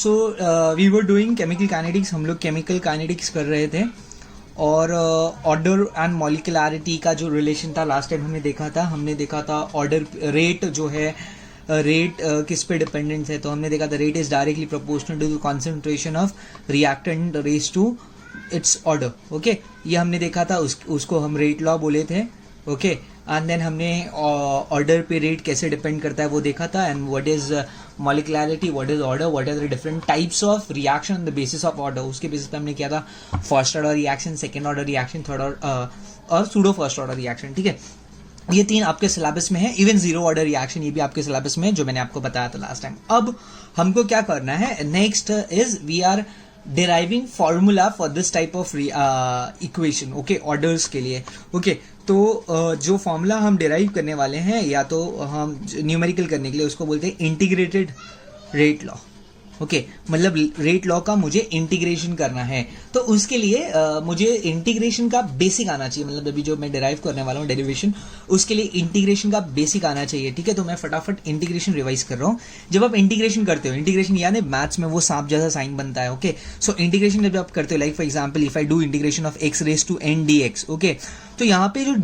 So we were doing chemical kinetics, हम लोग chemical kinetics कर रहे थे और ऑर्डर एंड मॉलिक्युलरिटी का जो रिलेशन था लास्ट टाइम हमने देखा था ऑर्डर रेट जो है रेट किस पे डिपेंडेंट है, तो हमने देखा था rate is directly proportional to the concentration of reactant raise to its order. Okay, ये हमने देखा था, उसको हम रेट लॉ बोले थे। ओके, एंड देन हमने ऑर्डर पे रेट कैसे डिपेंड करता है वो देखा था, and what is molecularity, what is order, what are the different types of reaction on the basis of order. उसके बेसिस पे हमने किया था first order reaction, second order reaction, third order और सूडो फर्स्ट ऑर्डर रिएक्शन। ठीक है, ये 3 आपके सिलेबस में है। इवन जीरो ऑर्डर रिएक्शन ये भी आपके सिलेबस में है, जो मैंने आपको बताया था लास्ट टाइम। अब हमको क्या करना है, next is we are deriving formula for this type of equation. Okay, orders के लिए। ओके, तो जो फॉर्मूला हम डिराइव करने वाले हैं, या तो हम न्यूमेरिकल करने के लिए उसको बोलते हैं इंटीग्रेटेड रेट लॉ। ओके, मतलब रेट लॉ का मुझे इंटीग्रेशन करना है, तो उसके लिए मुझे इंटीग्रेशन का बेसिक आना चाहिए। मतलब अभी जो मैं डिराइव करने वाला हूँ डेरिवेशन, उसके लिए इंटीग्रेशन का बेसिक आना चाहिए। ठीक है, तो मैं फटाफट इंटीग्रेशन रिवाइज कर रहा हूँ। जब आप इंटीग्रेशन करते हो, इंटीग्रेशन यानी मैथ्स में वो सांप जैसा साइन बनता है। ओके, सो इंटीग्रेशन जब आप करते हो, like for example if I do integration of x raise to n dx, okay, तो यहाँ पे जो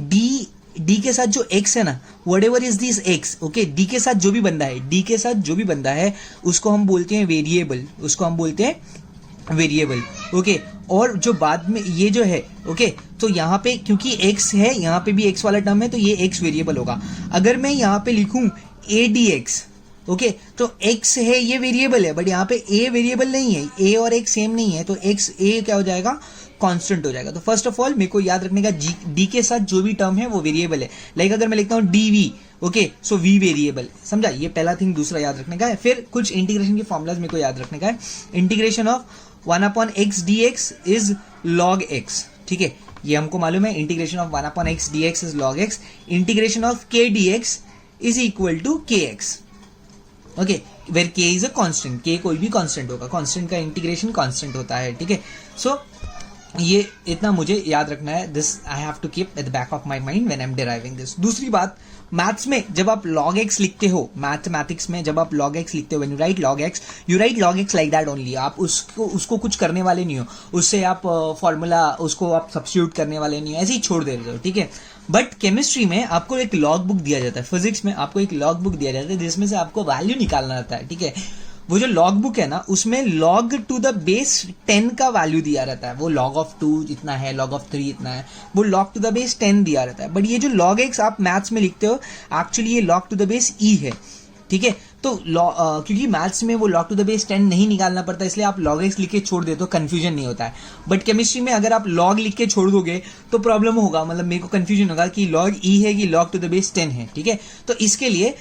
डी के साथ जो x है ना, what ever is this x, okay, D के साथ जो भी बंदा है, डी के साथ जो भी बंदा है उसको हम बोलते हैं वेरिएबल, उसको हम बोलते हैं वेरिएबल। ओके, और जो बाद में ये जो है, ओके, तो यहाँ पे क्योंकि x है, यहाँ पे भी x वाला टर्म है, तो ये x वेरिएबल होगा। अगर मैं यहाँ पे लिखूं a dx, ओके, तो x है ये वेरिएबल है, बट यहाँ पे a वेरिएबल नहीं है, a और x सेम नहीं है, तो x a क्या हो जाएगा, कांस्टेंट हो जाएगा। तो फर्स्ट ऑफ ऑल मेरे को याद रखने का डी के साथ जो भी टर्म है वो वेरिएबल है। लाइक अगर मैं लिखता हूँ dv, ओके, सो v वेरिएबल, समझा, ये पहला थिंग। दूसरा याद रखने का है, फिर कुछ इंटीग्रेशन के फॉर्मुलाज मेरे को याद रखने का है। Integration of 1/x dx is log x, ठीक है, ये हमको मालूम है। Integration of 1/x dx is log x। Integration of k dx is equal to kx, okay, where k is a constant, k कोई भी कांस्टेंट होगा, कांस्टेंट का इंटीग्रेशन कांस्टेंट होता है। ठीक है, सो ये इतना मुझे याद रखना है, this I have to keep at the back of my mind when I am deriving this. दूसरी बात, मैथ्स में जब आप log x लिखते हो, मैथमेटिक्स में जब आप log x लिखते हो, when you right log x, you right log x like that only. आप उसको कुछ करने वाले नहीं हो, उससे आप फॉर्मूला उसको आप सब्स्टिट्यूट करने वाले नहीं हो, ऐसे ही छोड़ दे रहे हो। ठीक है, बट केमिस्ट्री में आपको एक लॉग बुक दिया जाता है, फिजिक्स में आपको एक लॉग बुक दिया जाता है, जिसमें से आपको वैल्यू निकालना रहता है। ठीक है, वो जो लॉग बुक है ना, उसमें log टू द बेस 10 का वैल्यू दिया रहता है। वो log ऑफ 2 इतना है, log ऑफ 3 इतना है, वो log टू द बेस 10 दिया रहता है। बट ये जो log x आप मैथ्स में लिखते हो, एक्चुअली ये log to the base e है। ठीक है, तो क्योंकि मैथ्स में वो log टू द बेस 10 नहीं निकालना पड़ता, इसलिए आप log x लिख के छोड़ दे तो कंफ्यूजन नहीं होता है। बट केमिस्ट्री में अगर आप log लिख के छोड़ दोगे तो प्रॉब्लम होगा, मतलब मेरे को कंफ्यूजन होगा कि log e है कि log टू द बेस 10 है। ठीक है, तो इसके लिए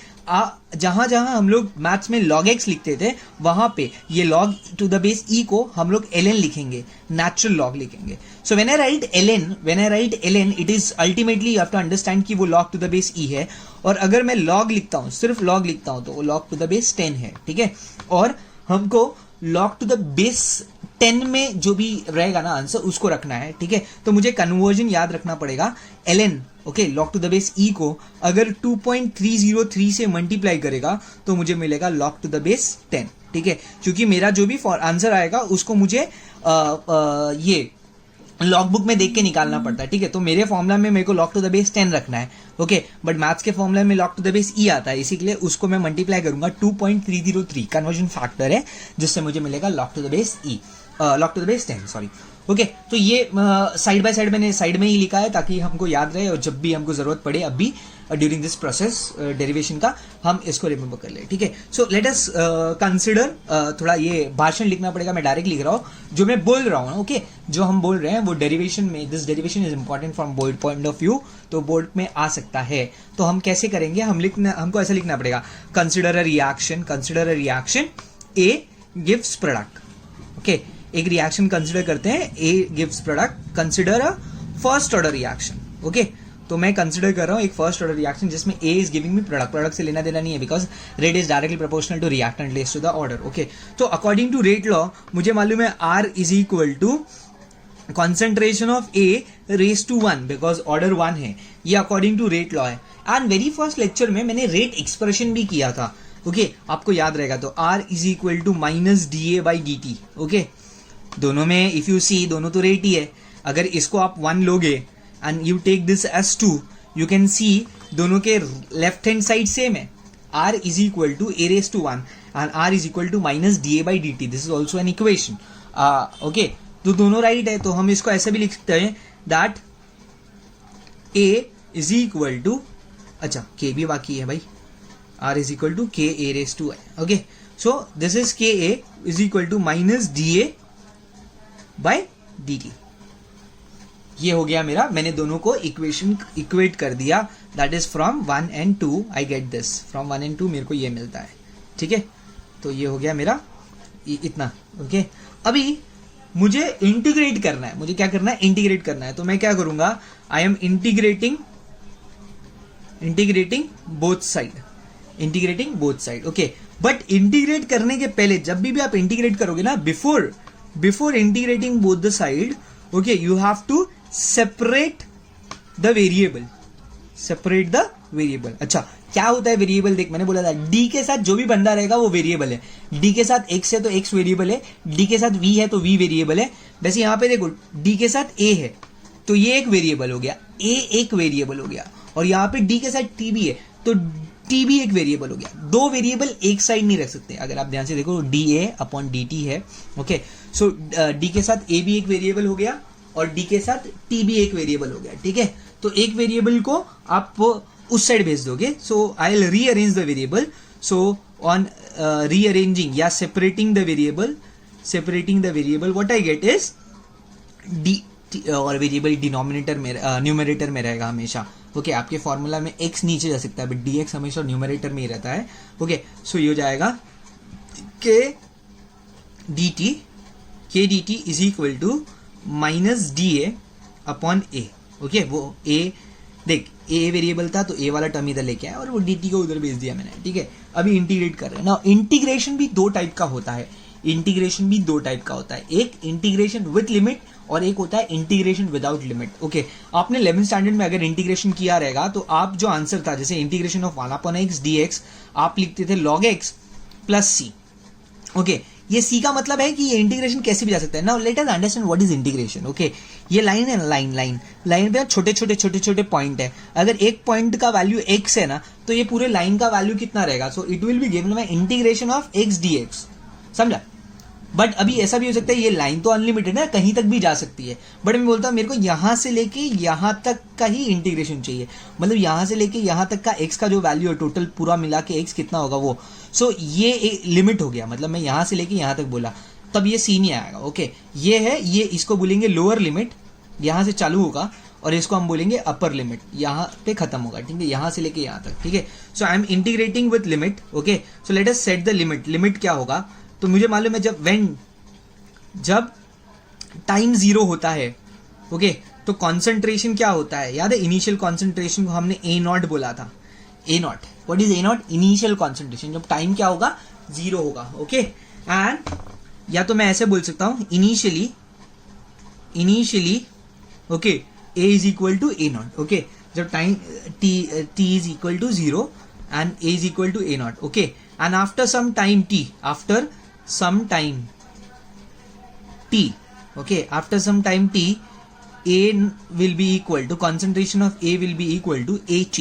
जहां जहां हम लोग मैथ्स में log x लिखते थे, वहां पे ये log to the base e को हम लोग ln लिखेंगे, नेचुरल log लिखेंगे। So when I write ln it is ultimately you have to understand कि वो log to the base e है। और अगर मैं log लिखता हूं, सिर्फ log लिखता हूं, तो वो log टू द बेस 10 है। ठीक है, और हमको log टू द बेस 10 में जो भी रहेगा ना आंसर, उसको रखना है। ठीक है, तो मुझे कन्वर्जन याद रखना पड़ेगा। ln, okay, log to the base e को अगर 2.303 से मल्टीप्लाई करेगा तो मुझे मिलेगा log टू द बेस 10। ठीक है, क्योंकि मेरा जो भी आंसर आएगा उसको मुझे ये लॉग बुक में देख के निकालना पड़ता है। ठीक है, तो मेरे फॉर्मूला में मेरे को log टू द बेस 10 रखना है। ओके, बट मैथ्स के फॉर्मूला में log to the base e आता है, इसीलिए उसको मैं मल्टीप्लाई करूंगा 2.303, कन्वर्जन फैक्टर है, जिससे मुझे मिलेगा log to the base e, log to the base 10, sorry. Okay, तो ये साइड बाय साइड मैंने साइड में ही लिखा है ताकि हमको याद रहे, और जब भी हमको जरूरत पड़े अभी ड्यूरिंग दिस प्रोसेस डेरिवेशन का, हम इसको रिमेंबर कर ले। ठीक है, सो लेट अस कंसिडर, थोड़ा ये भाषण लिखना पड़ेगा, मैं डायरेक्ट लिख रहा हूँ जो मैं बोल रहा हूँ। ओके, जो हम बोल रहे हैं वो डेरिवेशन में, this derivation is important from board point of view, तो बोर्ड में आ सकता है। तो हम कैसे करेंगे, हमको ऐसा लिखना पड़ेगा, consider a reaction A gives product. Okay, एक रिएक्शन कंसिडर करते हैं, A gives product, consider a first order reaction. Okay, तो मैं कंसिडर कर रहा हूं एक फर्स्ट ऑर्डर रिएक्शन जिसमें A is giving me product से लेना देना नहीं है, because rate is directly proportional to reactant raise to the order. Okay, तो अकॉर्डिंग टू रेट लॉ मुझे मालूम है R is equal to concentration of A raise to 1, because order 1 है, ये अकॉर्डिंग टू रेट लॉ है। And very first lecture में मैंने rate expression भी किया था। ओके आपको याद रहेगा तो r is equal to minus D A by D T. Okay दोनों में इफ यू सी दोनों तो रेट ही है, अगर इसको आप 1 लोगे and you take this as 2 you can see दोनों के लेफ्ट हैंड साइड सेम है, r is equal to a raised to 1 and r is equal to minus D A by D t. This is also an equation. Okay तो दोनों right है, तो हम इसको ऐसे भी लिख सकते हैं that a is equal to, अच्छा k भी बाकी है भाई, r is equal to k a raised to i। Okay so this is k a is equal to minus D A by D T. ये हो गया मेरा, मैंने दोनों को इक्वेशन इक्वेट कर दिया, that is from 1 and 2 I get this, from 1 and 2 मेरे को ये मिलता है। ठीक है तो ये हो गया मेरा इतना। ओके अभी मुझे इंटीग्रेट करना है, मुझे क्या करना है, इंटीग्रेट करना है। तो मैं क्या करूंगा, I am integrating both side, integrating both side. Okay but integrate करने के पहले जब भी आप इंटीग्रेट करोगे ना, before integrating both the side, okay you have to separate the variable, separate the variable. अच्छा क्या होता है वेरिएबल, देख मैंने बोला था d के साथ जो भी बंदा रहेगा वो वेरिएबल है, d के साथ x है तो x वेरिएबल है, d के साथ v है तो v वेरिएबल है। वैसे यहां पे देखो d के साथ a है तो ये एक वेरिएबल हो गया, a एक वेरिएबल हो गया, और यहाँ पे d के साथ t भी है तो t भी एक वेरिएबल हो गया। दो वेरिएबल एक साइड नहीं रख सकते, अगर आप ध्यान से देखो dA अपॉन dt है। ओके सो d के साथ a भी एक वेरिएबल हो गया और d के साथ t भी एक वेरिएबल हो गया। ठीक है तो एक वेरिएबल को आप उस साइड भेज दोगे, so I will rearrange the variable. So on rearranging या separating the variable what I get is d, और वेरिएबल डिनोमिनेटर में न्यूमरेटर में रहेगा हमेशा। ओके आपके फॉर्मूला में x नीचे जा सकता है बट dx हमेशा न्यूमरेटर में ही रहता है। ओके सो ये हो जाएगा k dt is equal to minus D A upon A. Okay वो a देख a वेरिएबल था तो a वाला टर्म इधर लेके आया और वो dt को उधर भेज दिया मैंने। ठीक है अभी इंटीग्रेट कर रहे हैं ना। इंटीग्रेशन भी दो टाइप का होता है, एक इंटीग्रेशन विथ लिमिट और एक होता है इंटीग्रेशन विदाउट लिमिट। ओके आपने 11th स्टैंडर्ड में अगर इंटीग्रेशन किया रहेगा तो आप जो आंसर था, जैसे integration of 1 upon x dx आप लिखते थे log x plus c। Okay ये c का मतलब है कि ये इंटीग्रेशन कैसे भी जा सकता है। Now let us understand what is integration. Okay ये लाइन है, लाइन पे छोटे पॉइंट है, अगर एक पॉइंट का वैल्यू x है ना तो ये पूरे लाइन का वैल्यू कितना रहेगा, so it will be given by integration of x dx। समझा। बट अभी ऐसा भी हो सकता है ये लाइन तो अनलिमिटेड है, कहीं तक भी जा सकती है, बट मैं बोलता हूं मेरे को यहां से लेके यहां तक का ही इंटीग्रेशन चाहिए, मतलब यहां से लेके यहां तक का x का जो वैल्यू है टोटल पूरा मिला के x कितना होगा वो। सो ये एक लिमिट हो गया, मतलब मैं यहां से लेके यहां तक बोला तब ये सी नहीं आएगा। ओके ये है, ये इसको बोलेंगे लोअर लिमिट, यहां से चालू होगा, और इसको हम बोलेंगे अपर लिमिट, यहां पे खत्म होगा। ठीक है यहां से लेके यहां तक। ठीक है so I am integrating with limit. Okay so let us set the limit. Limit क्या होगा तो मुझे मालूम है जब टाइम 0 होता है, ओके तो कॉन्सेंट्रेशन क्या होता है, याद है इनिशियल कॉन्सेंट्रेशन को हमने ए नॉट बोला था। A naught, what is A naught, initial concentration, जब टाइम क्या होगा 0 होगा। ओके एंड या तो मैं ऐसे बोल सकता हूं initially okay A is equal to A naught. Okay जब time t is equal to 0 and A is equal to A naught. Okay and after some time t, after some time t, a will be equal to, concentration of a will be equal to at।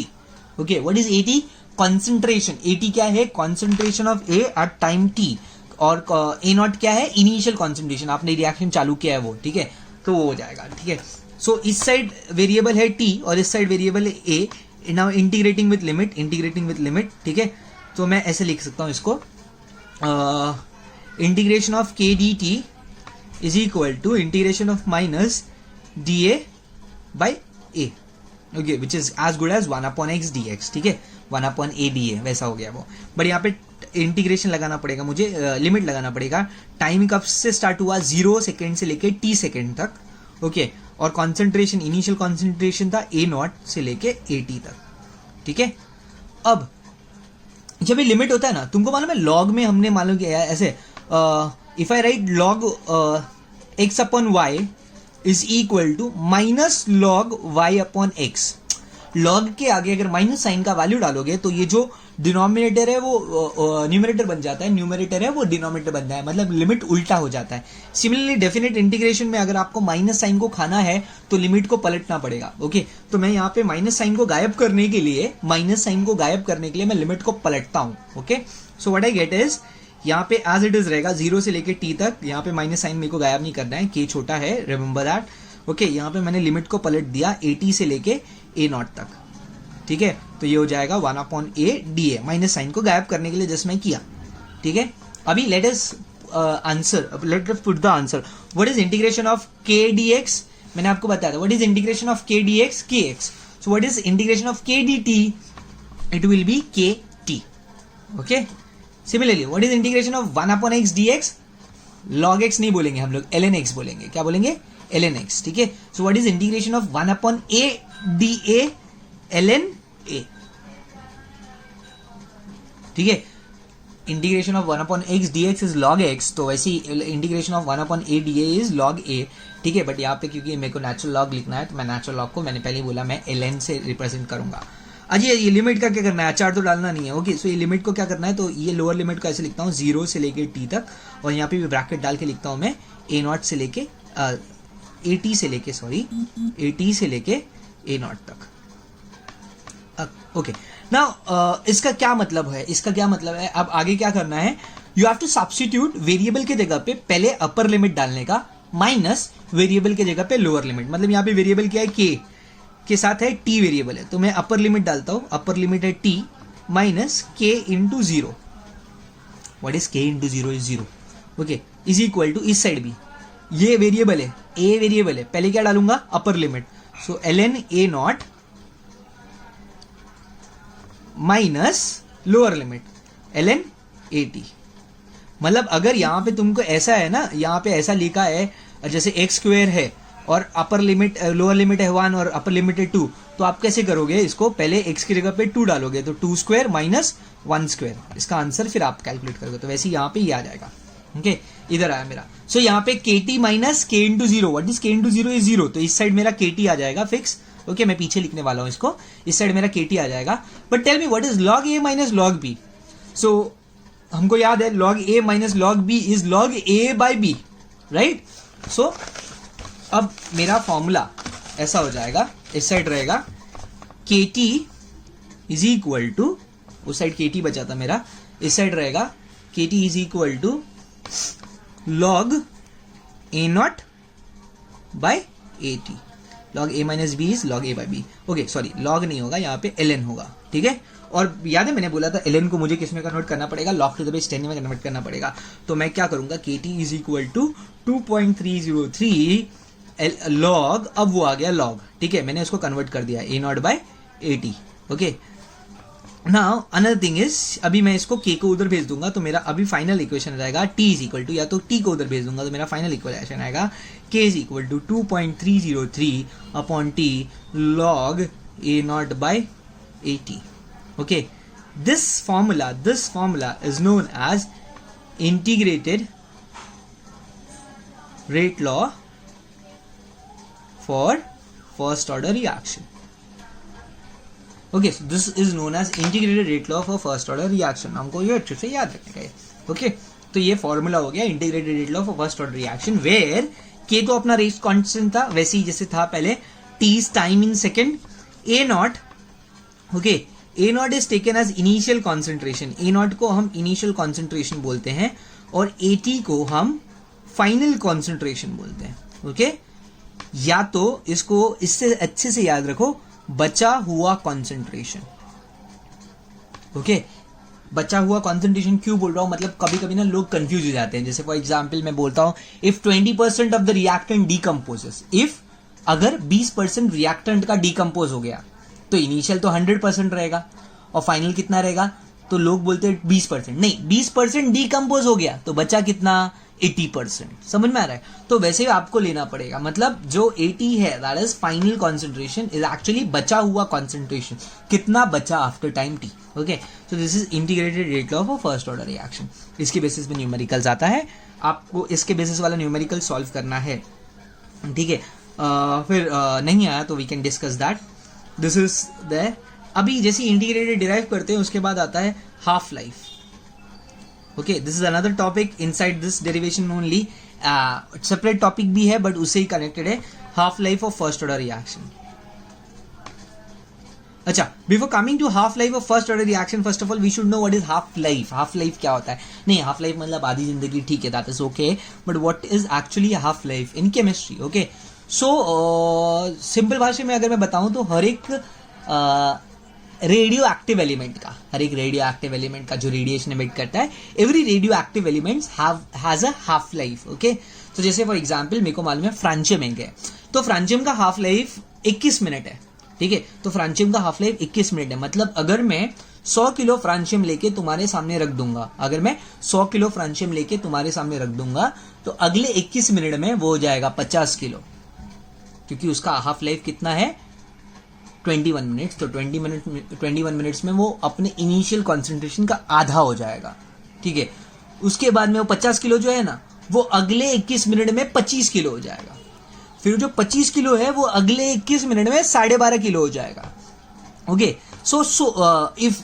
okay what is at, concentration। at क्या है, concentration of a at time t, और a not क्या है, initial concentration, आपने reaction चालू किया है वो। ठीक है तो वो हो जाएगा। ठीक है सो इस साइड वेरिएबल है t और इस साइड वेरिएबल है a। Now integrating with limit. ठीक है तो मैं ऐसे लिख सकता हूं इसको, integration of k dt is equal to integration of minus dA by a। Okay which is as good as 1 upon x dx। ठीक है 1 अपॉन a dA वैसा हो गया वो, बट यहाँ पे इंटीग्रेशन लगाना पड़ेगा मुझे, लिमिट लगाना पड़ेगा। टाइम कब से स्टार्ट हुआ, 0 सेकेंड से लेके t सेकेंड तक। ओके और कॉन्सेंट्रेशन, इनिशियल कॉन्सेंट्रेशन था a नॉट से लेके at तक। ठीक है अब जब ये लिमिट होता है ना, तुमको मालूम है लॉग में हमने मालूम किया ऐसे, if I write log x upon y is equal to minus log y upon x। Log के आगे अगर माइनस साइन का वैल्यू डालोगे तो ये जो डिनोमिनेटर है वो न्यूमरेटर बन जाता है, न्यूमरेटर है वो डिनोमिनेटर बनता है, मतलब लिमिट उल्टा हो जाता है। सिमिलरली डेफिनेट इंटीग्रेशन में अगर आपको माइनस साइन को खाना है तो लिमिट को पलटना पड़ेगा। ओके, तो मैं यहाँ पे माइनस साइन को गायब करने के लिए मैं लिमिट को पलटता हूँ। Okay, so what I get is यहाँ पे एज इट इज रहेगा 0 से लेके t तक। यहाँ पे माइनस साइन मेरे को गायब नहीं करना है, k छोटा है, रिमेंबर दैट। ओके, यहाँ पे मैंने लिमिट को पलट दिया at से लेके a0 तक। ठीक है, तो ये हो जाएगा 1/a dA, माइनस साइन को गायब करने के लिए जस्ट मैं किया। ठीक है, अभी let us put the answer. What is integration of k dx? मैंने आपको बताया था what is integration of k dx, kx। So what is integration of k dt? It will be kt। Okay, similarly what is integration of 1/x dx? log x नहीं बोलेंगे हम लोग, ln x बोलेंगे। क्या बोलेंगे? ln x। ठीक है, सो what is integration of 1/a dA? ln a। ठीक है, integration of 1/x dx is log x, तो वैसे integration of 1/a dA is log a। ठीक है, बट यहाँ पे क्योंकि मेरे को नेचुरल लॉग लिखना है तो मैं नेचुरल लॉग को मैंने पहले ही बोला मैं ln से रिप्रेजेंट करूंगा। अजी ये लिमिट का क्या करना है? अचार तो डालना नहीं है। ओके, सो ये लिमिट को क्या करना है, तो ये लोअर लिमिट को ऐसे लिखता हूँ 0 से लेके t तक, और यहाँ पे भी ब्रैकेट डाल के लिखता हूँ मैं a0 से लेके at से लेके a0 तक। ओके, नाउ इसका क्या मतलब है? अब आगे क्या करना है, you have to substitute variable के जगह पे पहले अपर लिमिट डालने का माइनस वेरिएबल के जगह पे लोअर लिमिट। मतलब यहाँ पे वेरिएबल क्या है? k के साथ है t वेरिएबल है, तो मैं अपर लिमिट डालता हूं, अपर लिमिट है t minus k into 0। What is k into 0 is 0। Okay, is equal to इस साइड भी ये वेरिएबल है, a वेरिएबल है, पहले क्या डालूंगा? Upper limit. So ln a0 minus lower limit ln at। मतलब अगर यहां पे तुमको ऐसा है ना, यहां पे ऐसा लिखा है जैसे x स्क्वायर है और अपर लिमिट लोअर लिमिट है 1 और अपर लिमिट है 2, तो आप कैसे करोगे इसको? पहले x की जगह पे 2 डालोगे तो 2 स्क्वायर माइनस 1 स्क्वायर, इसका आंसर फिर आप कैलकुलेट करोगे, तो वैसे यहाँ पे ये आ जाएगा। ओके, इधर आया मेरा। सो यहाँ पे kt minus k into 0। What is k into 0 is 0, तो इस साइड मेरा kt आ जाएगा फिक्स। ओके, मैं पीछे लिखने वाला हूं इसको, इस साइड मेरा kt आ जाएगा। But tell me what is log a minus log b? So हमको याद है log a minus log b is log a by b, right? So अब मेरा फॉर्मूला ऐसा हो जाएगा, इस साइड रहेगा kt इज इक्वल टू, उस साइड kt बचा था मेरा, इस साइड रहेगा kt is equal to log a0 by at। log a minus b is log a by b। Okay, sorry, log नहीं होगा यहाँ पे, ln होगा। ठीक है, और याद है मैंने बोला था ln को मुझे किस में कन्वर्ट करना पड़ेगा? log टू द बेस 10 में कन्वर्ट करना पड़ेगा। तो मैं क्या करूंगा, kt is equal to 2.303 log, अब वो आ गया log। ठीक है, मैंने उसको कन्वर्ट कर दिया a0 by at। Okay, now another thing is, अभी मैं इसको k को उधर भेज दूंगा तो मेरा अभी फाइनल इक्वेशन रहेगा t इज इक्वल टू, या तो t को उधर भेज दूंगा तो मेरा फाइनल इक्वेशन आएगा k is equal to 2.303 upon t log a0 by at। Okay, this formula is known as integrated rate law for first order reaction. Okay, this is known as integrated rate law for first order reaction. हमको ये अच्छे से याद रखने का है। Okay, तो ये फॉर्मूला हो गया integrated rate law for first order reaction, where k तो अपना रेट कांस्टेंट था वैसे ही जैसे था पहले, T is time in second, A naught. Okay, A naught is taken as initial concentration, A naught को हम इनिशियल कॉन्सेंट्रेशन बोलते हैं और ए टी को हम फाइनल कॉन्सेंट्रेशन बोलते हैं। ओके, या तो इसको इससे अच्छे से याद रखो, बचा हुआ कॉन्सेंट्रेशन। ओके, बचा हुआ कॉन्सेंट्रेशन क्यों बोल रहा हूं? मतलब कभी कभी ना लोग कंफ्यूज हो जाते हैं। जैसे फॉर एग्जांपल मैं बोलता हूं, if 20% of the reactant decomposes, if अगर 20% रिएक्टेंट का डीकम्पोज हो गया तो इनिशियल तो 100% रहेगा और फाइनल कितना रहेगा? तो लोग बोलते हैं 20%, नहीं 20% डीकम्पोज हो गया तो बचा कितना? 80%। समझ में आ रहा है? तो वैसे ही आपको लेना पड़ेगा, मतलब जो 80 है that is final concentration is actually बचा हुआ कॉन्सेंट्रेशन, कितना बचा after time T. Okay, so this is integrated rate law for first order reaction. इसके बेसिस पे न्यूमेरिकल्स आता है, आपको इसके बेसिस वाला न्यूमेरिकल सॉल्व करना है। ठीक है, फिर नहीं आया तो we can discuss that. This is the अभी जैसे इंटीग्रेटेड डिराइव करते हैं उसके बाद आता है half life. Okay, this is another topic inside this derivation only. Separate topic भी है बट उससे ही कनेक्टेड है. Half life of first order reaction. अच्छा, before coming to half life of first order reaction, first of all we should know what is half life. Half life क्या होता है? नहीं, हाफ लाइफ मतलब आधी जिंदगी, ठीक है, that is okay, but what is actually half life in chemistry? Okay, so simple भाषा में अगर मैं बताऊं तो हर एक रेडियो एक्टिव एलिमेंट का, हर एक रेडियो एक्टिव एलिमेंट का जो रेडिएशन एमिट करता है, every radio active elements has a half life. Okay, तो जैसे फॉर एग्जांपल मेरे को मालूम है फ्रांचियम है, तो फ्रांचियम का हाफ लाइफ 21 मिनट है. ठीक है, तो फ्रांचियम का हाफ लाइफ 21 मिनट है. मतलब अगर मैं 100 किलो फ्रांचियम लेके तुम्हारे सामने रख दूंगा, अगर मैं 100 किलो फ्रांचियम लेके तुम्हारे सामने रख दूंगा तो अगले 21 मिनट में वो हो जाएगा 50 किलो, क्योंकि उसका हाफ लाइफ कितना है? 21 मिनट्स. तो 21 मिनट्स में वो अपने इनिशियल कॉन्सेंट्रेशन का आधा हो जाएगा. ठीक है, उसके बाद में वो 50 किलो जो है ना, वो अगले 21 मिनट में 25 किलो हो जाएगा. फिर जो 25 किलो है वो अगले 21 मिनट में 12.5 किलो हो जाएगा. Okay, so if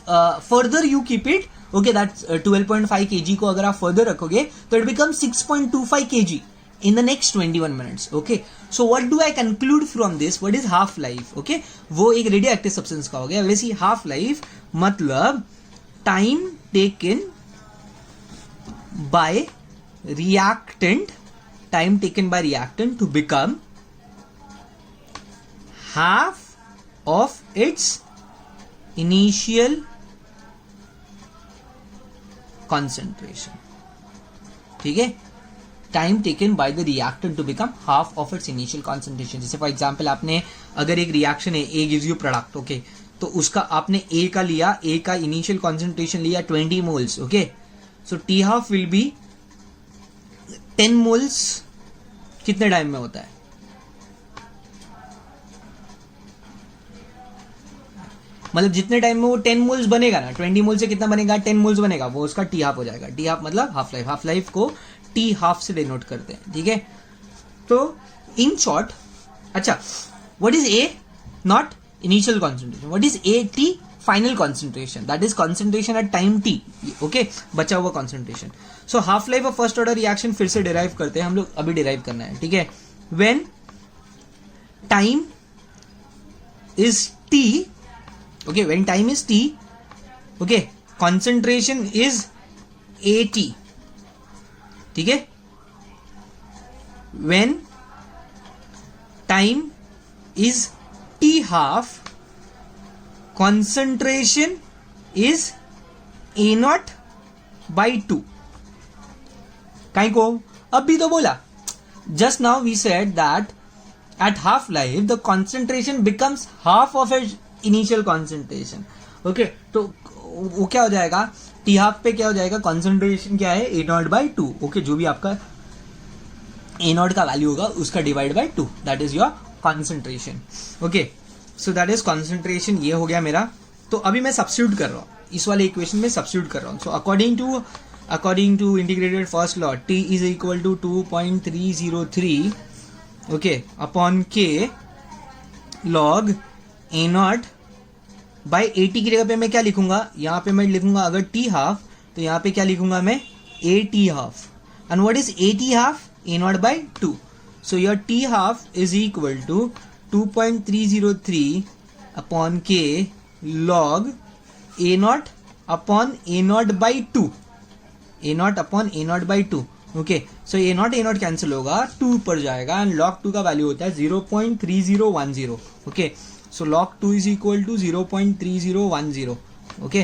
further you keep it, okay, that's 12.5 kg को अगर आप फर्दर रखोगे तो it become 6.25 kg in the next 21 minutes. Okay, so what do I conclude from this? What is half life? Okay, वो एक radio active substance का हो गया. वैसे हाफ लाइफ मतलब time taken by reactant, time taken by reactant to become half of its initial concentration. ठीक है, time taken by the reactant to become half of its initial concentration. जैसे for example आपने अगर एक reaction है, A gives you product, okay, तो उसका आपने ए का लिया, ए का इनिशियल कॉन्सेंट्रेशन लिया 20 moles. Okay, so T half will be 10 moles. कितने टाइम में होता है? मतलब जितने टाइम में वो 10 मोल्स बनेगा ना, 20 मोल से कितना बनेगा? 10 मोल्स बनेगा, वो उसका टी हाफ हो जाएगा. टी हाफ मतलब हाफ लाइफ. हाफ लाइफ को टी हाफ से डिनोट करते हैं. ठीक है, तो इन शॉर्ट, अच्छा, what is A naught initial concentration, what is A T final concentration, that is concentration at time T. Okay, बचा हुआ concentration. So half life of first order reaction फिर से डिराइव करते हैं हम लोग, अभी डिराइव करना है. ठीक है, when time is T, okay, when time is t, okay, concentration is at. ठीक है, when time is t half, concentration is a naught by 2. काई को अभी तो बोला, just now we said that at half life the concentration becomes half of its initial concentration. Okay, तो वो क्या हो जाएगा? टी हाफ पे क्या हो जाएगा? कॉन्सेंट्रेशन क्या है? ए नॉट बाई 2. ओके, जो भी आपका ए नॉट का वैल्यू होगा उसका divide by 2, that is your concentration. Okay, so that is concentration. ये हो गया मेरा. तो अभी मैं सब्स्टिट्यूट कर रहा हूँ, इस वाले इक्वेशन में सब्स्टिट्यूट कर रहा हूँ. So according to integrated first law, T is equal to 2.303, okay, upon K log A naught by 80 की जगह पे मैं क्या लिखूंगा? यहाँ पे मैं लिखूंगा अगर टी हाफ, तो यहाँ पे क्या लिखूंगा मैं? A T half. And what is A T half? A naught by 2. So your T half is equal to 2.303 upon K log A naught upon A naught by 2. A naught upon A naught by 2. Okay, so A naught cancel होगा, 2 पर जाएगा and log 2 का value होता है 0.3010. Okay, so log 2 is equal to 0.3010. Okay,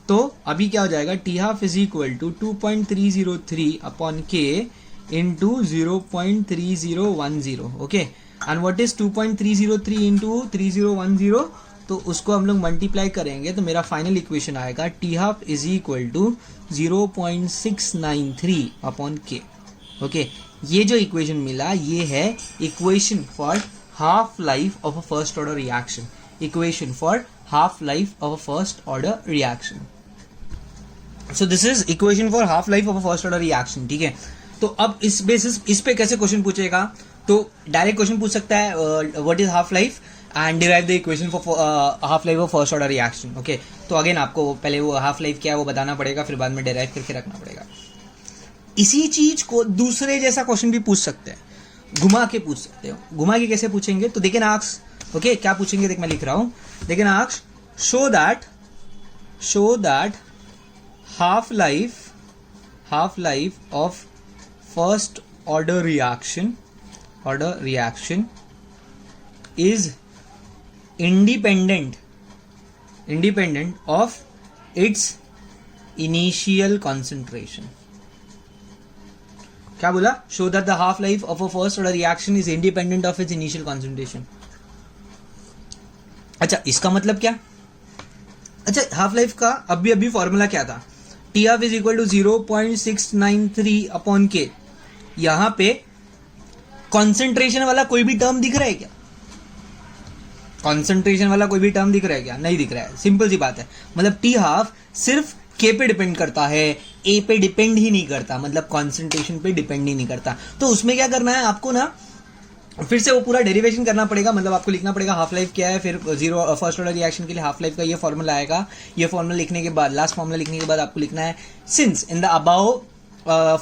तो अभी क्या हो जाएगा? T half is equal to 2.303 upon K into 0.3010. Okay, and what is 2.303 into 3010? तो उसको हम लोग मल्टीप्लाई करेंगे तो मेरा फाइनल इक्वेशन आएगा T half is equal to 0.693 upon K. Okay, ये जो इक्वेशन मिला ये है equation for half life of a first order reaction. Equation for half life of a first order reaction. So this is equation for half life of a first order reaction. ठीक है, तो अब इस basis इस पे कैसे question पूछेगा? तो डायरेक्ट क्वेश्चन पूछ सकता है what is half life and derive the equation for half life of first order reaction. Okay, तो अगेन आपको पहले वो हाफ लाइफ क्या है वो बताना पड़ेगा, फिर बाद में डिराइव करके रखना पड़ेगा. इसी चीज को दूसरे जैसा क्वेश्चन भी पूछ सकते हैं, घुमा के पूछ सकते हो. घुमा के कैसे पूछेंगे, तो देखें आक्स. ओके, क्या पूछेंगे, देख मैं लिख रहा हूं. देखें आक्स, show that half life of first order reaction is independent of its initial concentration. क्या बोला? Show that the half life of a first order reaction is independent of its initial concentration. अच्छा, इसका मतलब क्या? अच्छा, हाफ लाइफ का अभी formula क्या था? T half is equal to 0.693 upon K. यहां पे कॉन्सेंट्रेशन वाला कोई भी टर्म दिख रहा है क्या? कॉन्सेंट्रेशन वाला कोई भी टर्म दिख रहा है क्या? नहीं दिख रहा है. सिंपल सी बात है. मतलब टी हाफ सिर्फ के पे डिपेंड करता है, ए पे डिपेंड ही नहीं करता, मतलब कॉन्सेंट्रेशन पे डिपेंड ही नहीं करता. तो उसमें क्या करना है आपको ना, फिर से वो पूरा डेरिवेशन करना पड़ेगा. मतलब आपको लिखना पड़ेगा हाफ लाइफ क्या है, फिर फर्स्ट ऑर्डर रिएक्शन के लिए हाफ लाइफ का ये फॉर्मूला आएगा. ये फॉर्मूला लिखने के बाद, लास्ट फॉर्मूला लिखने के बाद आपको लिखना है, since in the above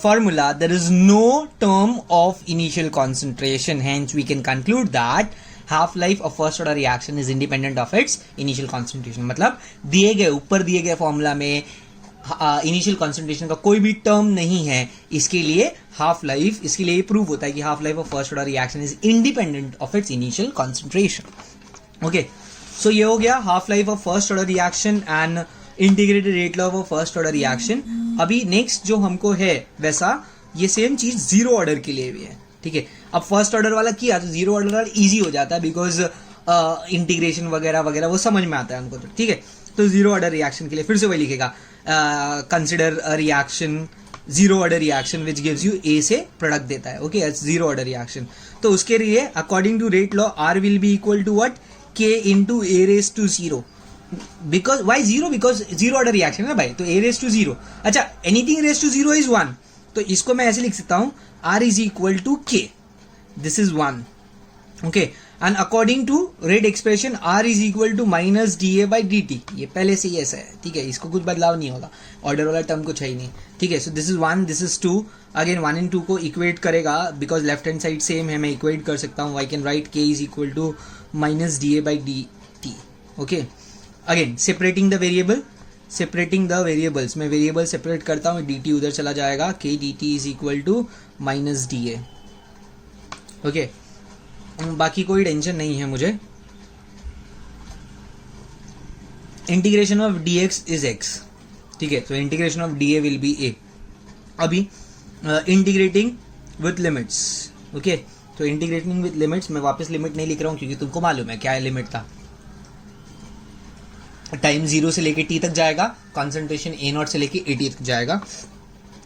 formula there is no term of initial concentration, hence we can conclude that half life of first order reaction is independent of its initial concentration. मतलब ऊपर दिए गए फॉर्मूला में इनिशियल कॉन्सेंट्रेशन का कोई भी term नहीं है. इसके लिए हाफ लाइफ, इसके लिए प्रूव होता है कि half life of first order reaction is independent of its initial concentration. Okay, so ये हो गया half life of first order reaction and integrated rate law of first order reaction. अभी next जो हमको है वैसा ये सेम चीज जीरो ऑर्डर के लिए भी है. ठीक है, अब फर्स्ट ऑर्डर वाला किया तो जीरो ऑर्डर वाला इजी हो जाता है, बिकॉज इंटीग्रेशन वगैरह वगैरह वो समझ में आता है हमको. तो ठीक है, तो जीरो ऑर्डर रिएक्शन के लिए फिर से वही लिखेगा, consider reaction zero order reaction which gives you A से प्रोडक्ट देता है. Okay, zero order reaction. तो उसके लिए according to rate law R will be equal to what, K into A raise to zero. Because why zero, because zero order reaction है ना भाई, तो ए रेस टू जीरो. अच्छा, anything raise to zero is 1, तो इसको मैं ऐसे लिख सकता हूं, are is equal to K, this is 1. Okay, and according to rate expression R is equal to minus D A by D T. ये पहले से ही ऐसा है. ठीक है, इसको कुछ बदलाव नहीं होगा, ऑर्डर वाला टर्म कुछ है ही नहीं. ठीक है, so this is 1, this is 2. Again 1 and 2 को इक्वेट करेगा, because left hand side same है, मैं इक्वेट कर सकता हूँ. I can write K is equal to minus D A by D T. Okay, again separating the variables, मैं variable separate करता हूँ, डी टी उधर चला जाएगा, K D T is equal to minus D A. Okay, बाकी कोई tension नहीं है मुझे. Integration of D X is X. ठीक है, तो integration of D A will be A. अभी इंटीग्रेटिंग विथ लिमिट्स. ओके, तो इंटीग्रेटिंग विथ लिमिट्स, मैं वापस लिमिट नहीं लिख रहा हूँ क्योंकि तुमको मालूम है क्या है लिमिट था. टाइम 0 से लेके t तक जाएगा, कॉन्सेंट्रेशन ए नॉट से लेके ए टी तक जाएगा.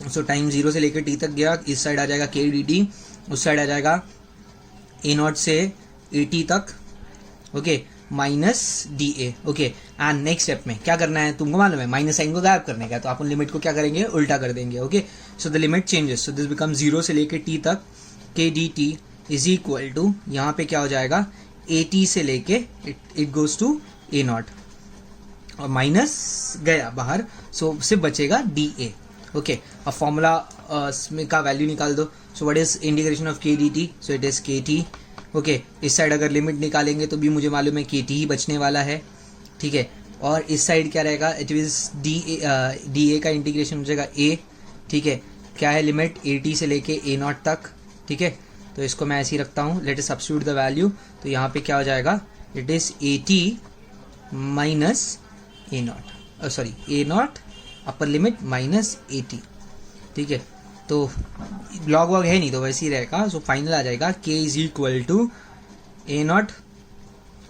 सो टाइम 0 से लेके t तक गया, इस साइड आ जाएगा के डी टी, उस साइड आ जाएगा ए नॉट से ए टी तक. Okay, minus D A. Okay, and next step में क्या करना है तुमको मालूम है, माइनस साइन को गायब करने का. तो अपन लिमिट को क्या करेंगे, उल्टा कर देंगे. Okay, so the limit changes, so this become 0 से लेके t तक, K D T is equal to, यहाँ पे क्या हो जाएगा, ए टी से लेके it goes to A naught, और माइनस गया बाहर, सो सिर्फ बचेगा डी ए. ओके, अब फॉर्मूला का वैल्यू निकाल दो. So what is integration of K D T, so it is K T. Okay, इस साइड अगर लिमिट निकालेंगे तो भी मुझे मालूम है के टी ही बचने वाला है. ठीक है, और इस साइड क्या रहेगा, इट इज डी ए का इंटीग्रेशन हो जाएगा ए. ठीक है, क्या है लिमिट, ए टी से लेके ए नॉट तक. ठीक है, तो इसको मैं ऐसे ही रखता हूँ, late us substitute the value. तो यहाँ पे क्या हो जाएगा, it is A T minus A not, sorry A not upper limit minus A T. ठीक है, तो लॉग वॉग है नहीं तो वैसे ही रहेगा. सो फाइनल आ जाएगा K is equal to A naught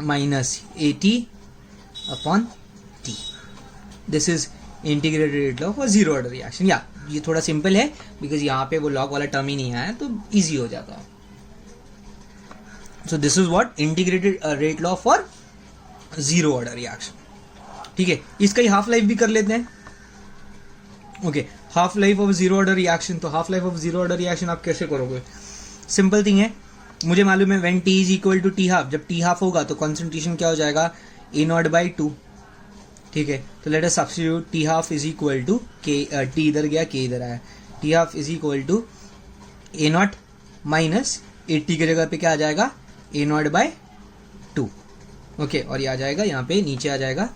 minus A T upon T. This is integrated rate law for zero order reaction. या ये थोड़ा सिंपल है बिकॉज यहाँ पे वो लॉग वाला टर्म ही नहीं आया, तो इजी हो जाता है. So this is what integrated rate law for zero order reaction. ठीक है, इसका ही हाफ लाइफ भी कर लेते हैं. Okay, half life of zero order reaction. तो half life of zero order reaction आप कैसे करोगे, सिंपल थिंग है. मुझे मालूम है when T is equal to T half, जब टी हाफ होगा तो कॉन्सेंट्रेशन क्या हो जाएगा, ए नॉट बाई टू। ठीक है, तो let us substitute T half is equal to K, T इधर गया के इधर आया, T half is equal to A naught minus 80 की जगह पे क्या आ जाएगा, ए नॉट बाय 2। ओके, और ये आ जाएगा यहाँ पे नीचे आ जाएगा,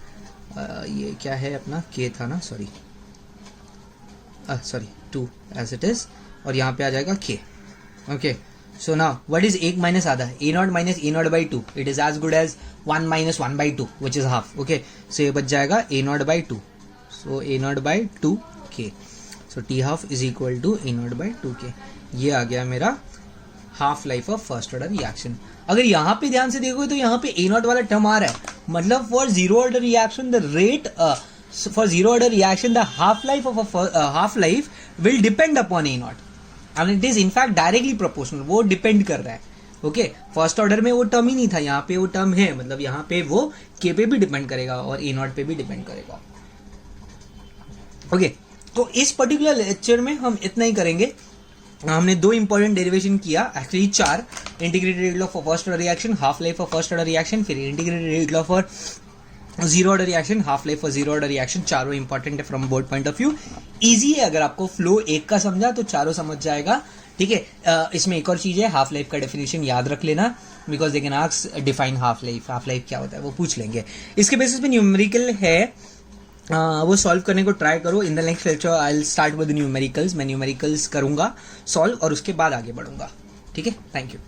ये क्या है अपना के था ना, सॉरी 2 एज इट इज, और यहाँ पे आ जाएगा के। Okay, so now what is 1 minus आधा, A naught minus A naught by 2, it is as good as 1 minus 1 by 2 which is half. Okay, so ये बच जाएगा A naught by 2, so A naught by 2 के, so T half is equal to A naught by 2 के। ये आ गया मेरा half life of first order reaction. अगर यहाँ पे ध्यान से देखोगे तो यहाँ पे ए नॉट वाला टर्म आ रहा है, मतलब for zero order reaction the rate, for zero order reaction the half life of half life will depend upon A not and it is in fact directly proportional, वो डिपेंड कर रहा है। ओके, फर्स्ट ऑर्डर में वो term ही नहीं था, यहाँ पे वो टर्म है, मतलब यहाँ पे वो के पे भी डिपेंड करेगा और ए नॉट पे भी डिपेंड करेगा। ओके, तो इस पर्टिकुलर लेक्चर में हम इतना ही करेंगे। हमने 2 इंपॉर्टेंट डेरिवेशन किया, actually 4, integrated rate law for first order reaction, half life for first order reaction, फिर integrated rate law for zero order reaction, half life for zero order reaction. चारों important है from board point of view. Easy है, अगर आपको flow एक का समझा तो चारों समझ जाएगा। ठीक है, इसमें एक और चीज है, हाफ लाइफ का डेफिनेशन याद रख लेना, because they can ask define half life क्या होता है, वो पूछ लेंगे। इसके बेसिस पे न्यूमेरिकल है, वो सॉल्व करने को ट्राई करो। In the next lecture I will start with numericals, मैं न्यूमेरिकल्स करूंगा सॉल्व और उसके बाद आगे बढ़ूंगा। ठीक है, थैंक यू।